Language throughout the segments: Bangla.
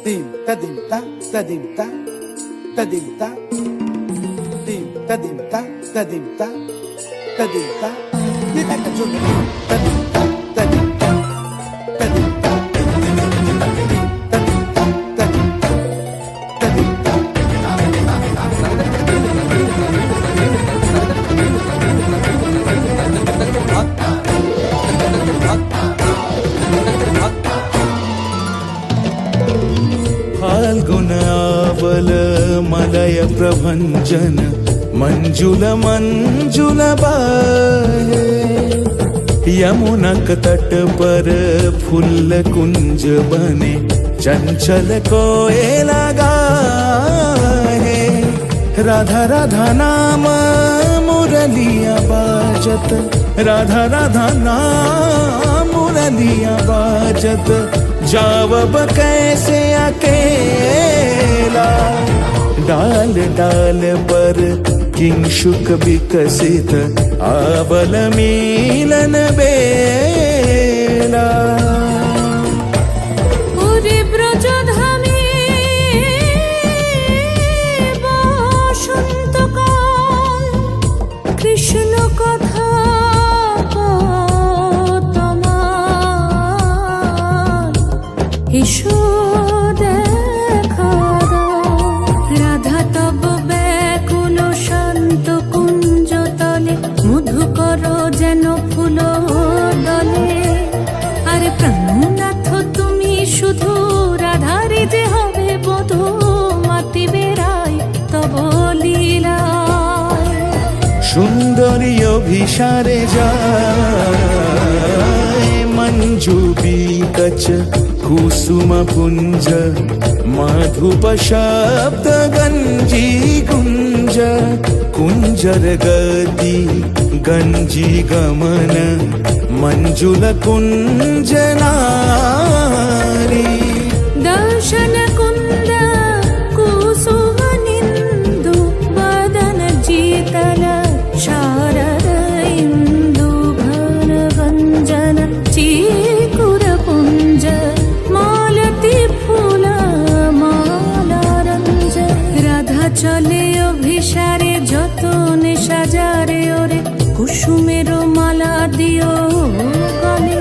Dim ta dim ta ta dim ta ta dim ta dim ta dim ta ta dim ta ta dim ta dim ta dim ta dim ta ta dim ta ta dim ta फाल्गुनावल मलय प्रभंजन मंजुल मंजुल बाहे यमुनक तट पर फूल कुंज बने चंचल कोयला गाहे राधा राधा नाम मुरलिया बाजत राधा राधा नाम मुरलिया बाजत जावब कैसे अकेला डाल डाल पर किंशुक विकसित आवल मिलन बेला কৃষ্ণ কথা এসো দেখা দাও রাধা তব ব্যাকুল শান্ত কুঞ্জ তলে মধুকর যেন ফুল দলে আরে প্রাণনাথ তুমি শুধু রাধারে যে হবে বধূ মাতি বেড়াই তব লীলা সুন্দরী অভিসারে যায় মঞ্জু বিকচ कुसुम पुंज माधुप शब्द गंजी कुंज कुंजर गति गंजी गमन मंजुल कुंज नारी दर्शन कुंद कुसुम निंदु बदन जीतल शारद इंदु घन गंजन चीकुर पुंज চলে অভিসারে যতনে সাজারে ওরে কুসুমের মালা দিও গলে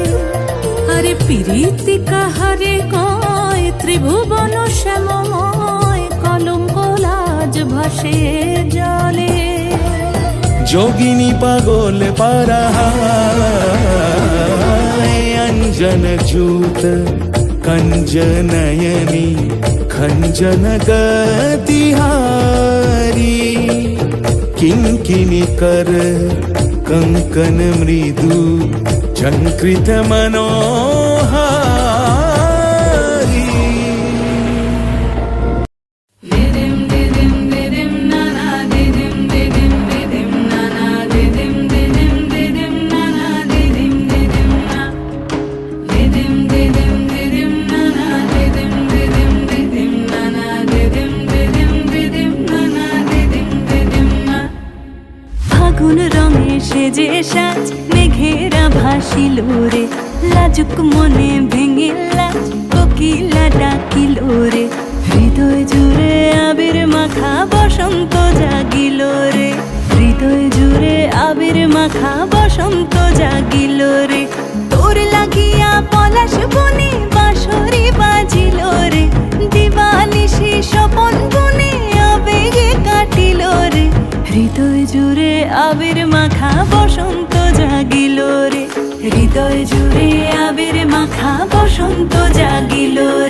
আরে প্রীতি কাহারে কয় ত্রিভুবন শ্যামময় কলঙ্ক লাজ ভাসে জলে যোগিনী পাগল পারা अंजन जूत कंजनयनी खंजन गतिहारी किंकिनी कर कंकन मृदु झंकृत मनोहारी সেজে সাজ মেঘেরা ভাসিল রে লাজুক মনে ভেঙে লাজ কোকিলা ডাকিল রে হৃদয় জুড়ে আবির মাখা বসন্ত জাগিল রে হৃদয় জুড়ে আবির মাখা বসন্ত জাগিল রে তোর লাগিয়া পলাশ বনে বাঁশরি বাজিল রে দিবানিশি স্বপন বনে আবেগে কাটিল রে হৃদয় জুড়ে আবির মাখা বসন্ত জাগিল রে হৃদয় জুড়ে আবির মাখা বসন্ত জাগিল রে